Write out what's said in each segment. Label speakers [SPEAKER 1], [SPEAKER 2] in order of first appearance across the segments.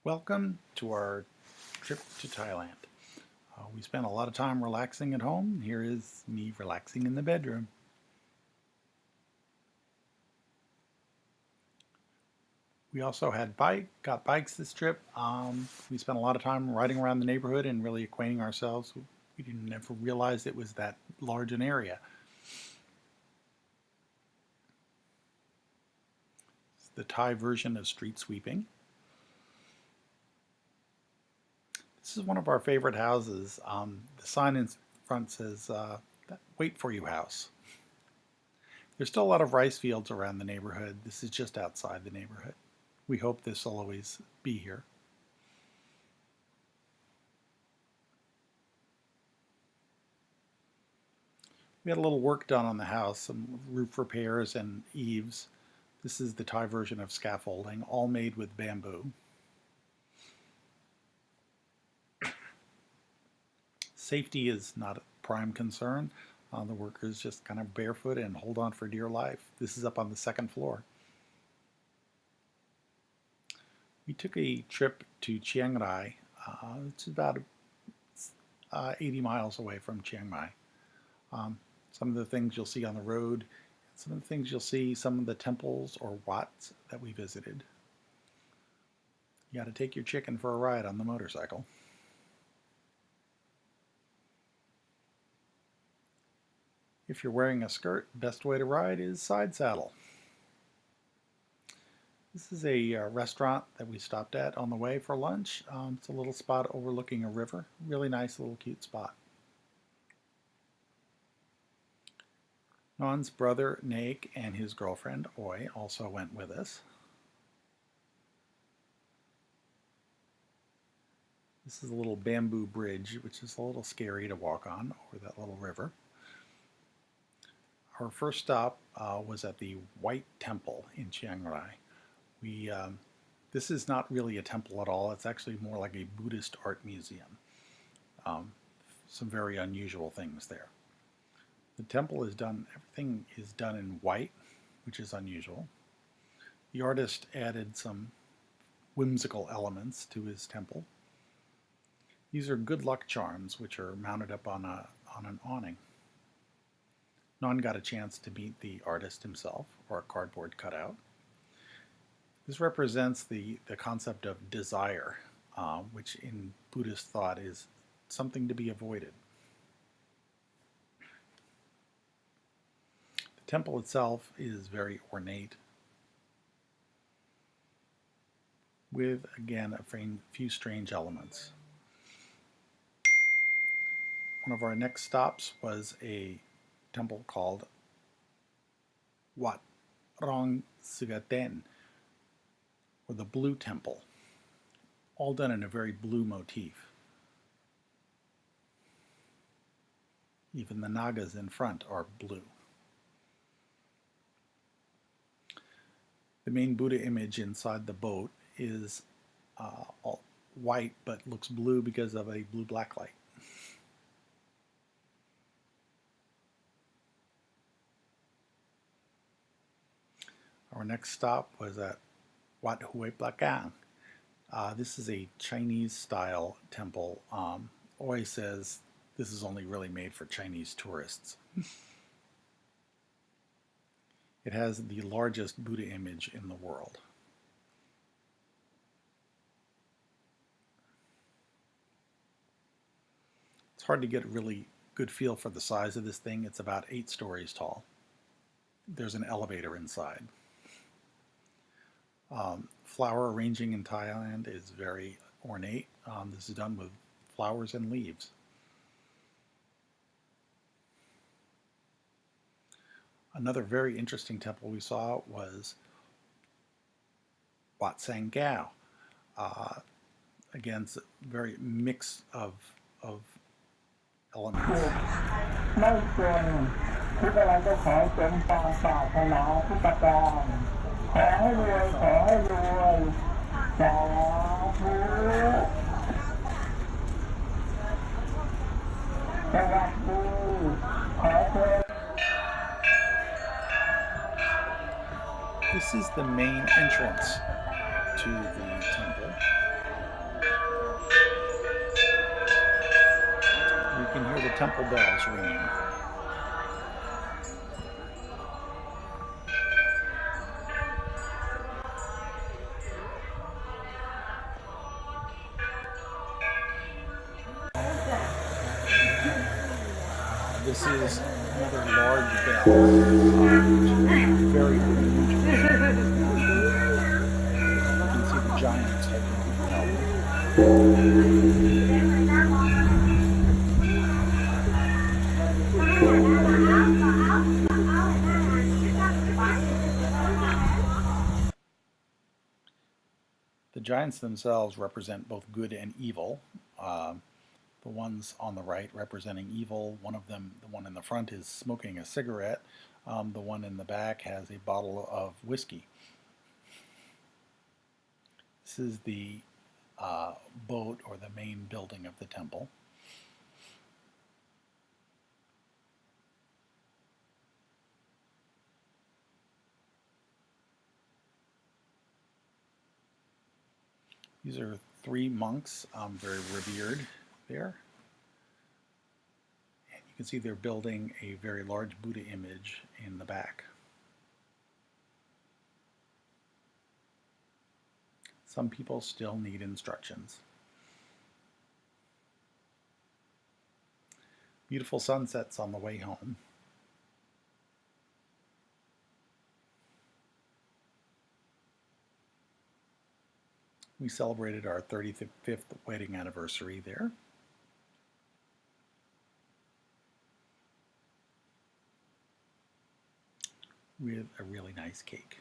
[SPEAKER 1] Welcome to our trip to Thailand. We spent a lot of time relaxing at home. Here is me relaxing in the bedroom. We also got bikes this trip. We spent a lot of time riding around the neighborhood and really acquainting ourselves. We didn't ever realize it was that large an area. It's the Thai version of street sweeping. This is one of our favorite houses. The sign in front says, "Wait for you house." There's still a lot of rice fields around the neighborhood. This is just outside the neighborhood. We hope this will always be here. We had a little work done on the house, some roof repairs and eaves. This is the Thai version of scaffolding, all made with bamboo. Safety is not a prime concern. The workers just kind of barefoot and hold on for dear life. This is up on the second floor. We took a trip to Chiang Rai. It's about 80 miles away from Chiang Mai. Some of the things you'll see on the road, some of the things you'll see, some of the temples or wats that we visited. You got to take your chicken for a ride on the motorcycle. If you're wearing a skirt, best way to ride is side saddle. This is a restaurant that we stopped at on the way for lunch. It's a little spot overlooking a river. Really nice little cute spot. Non's brother Naik and his girlfriend Oi also went with us. This is a little bamboo bridge, which is a little scary to walk on over that little river. Our first stop was at the White Temple in Chiang Rai. This is not really a temple at all. It's actually more like a Buddhist art museum. Some very unusual things there. The temple is done, everything is done in white, which is unusual. The artist added some whimsical elements to his temple. These are good luck charms, which are mounted up on an awning. Non got a chance to meet the artist himself, or a cardboard cutout. This represents the concept of desire, which in Buddhist thought is something to be avoided. The temple itself is very ornate, with, again, a few strange elements. One of our next stops was a temple called Wat Rong Sugaten, or the Blue Temple, all done in a very blue motif. Even the nagas in front are blue. The main Buddha image inside the boat is all white but looks blue because of a blue-black light. Our next stop was at Wat Hue Plakang. This is a Chinese-style temple. Oi says this is only really made for Chinese tourists. It has the largest Buddha image in the world. It's hard to get a really good feel for the size of this thing. It's about 8 stories tall. There's an elevator inside. Flower arranging in Thailand is very ornate. This is done with flowers and leaves. Another very interesting temple we saw was Wat Sang Gao. Again, it's a very mix of elements. This is the main entrance to the temple. can hear the temple bells ringing. This is another large bell, very old. You can see the giants holding the bell. The giants themselves represent both good and evil. The ones on the right representing evil, one of them, the one in the front, is smoking a cigarette. The one in the back has a bottle of whiskey. This is the boat, or the main building of the temple. These are 3 monks, very revered there. And you can see they're building a very large Buddha image in the back. Some people still need instructions. Beautiful sunsets on the way home. We celebrated our 35th wedding anniversary there. With a really nice cake.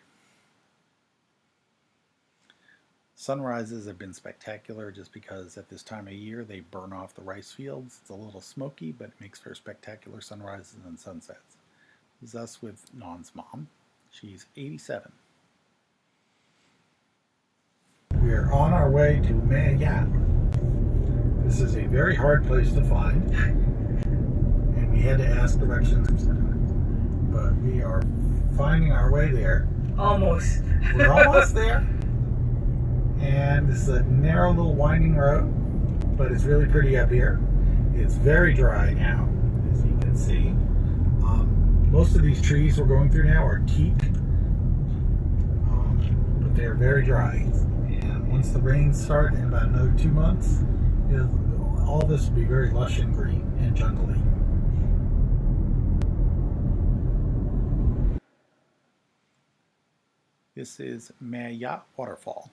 [SPEAKER 1] Sunrises have been spectacular just because at this time of year they burn off the rice fields. It's a little smoky, but it makes for spectacular sunrises and sunsets. This is us with Non's mom. She's 87. We are on our way to Maya. This is a very hard place to find, and we had to ask directions, but we are finding our way there.
[SPEAKER 2] Almost.
[SPEAKER 1] We're almost there. And this is a narrow little winding road, but it's really pretty up here. It's very dry now, as you can see. Most of these trees we're going through now are teak, but they're very dry. And once the rains start in about another 2 months, all this will be very lush and green and jungly. This is Maya Waterfall.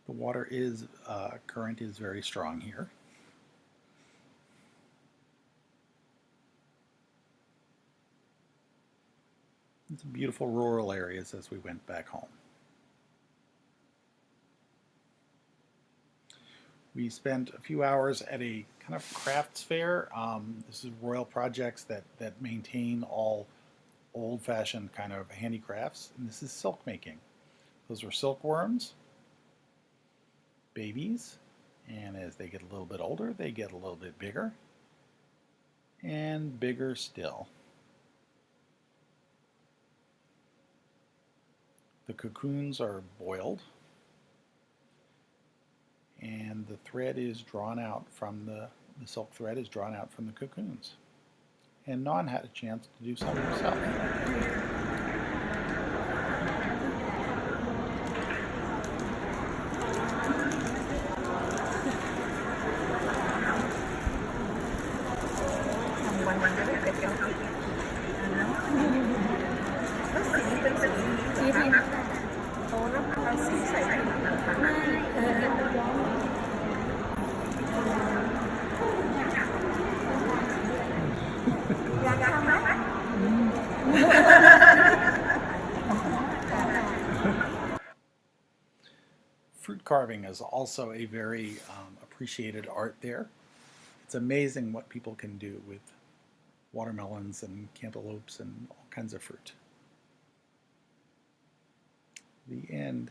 [SPEAKER 1] The water current is very strong here. It's beautiful rural areas as we went back home. We spent a few hours at a kind of crafts fair. This is Royal Projects that maintain all old-fashioned kind of handicrafts. And this is silk making. Those are silkworms, babies, and as they get a little bit older, they get a little bit bigger, and bigger still. The cocoons are boiled, and the thread is drawn out from the silk thread is drawn out from the cocoons. And Non had a chance to do some herself. Fruit carving is also a very appreciated art there. It's amazing what people can do with watermelons and cantaloupes and all kinds of fruit. The end.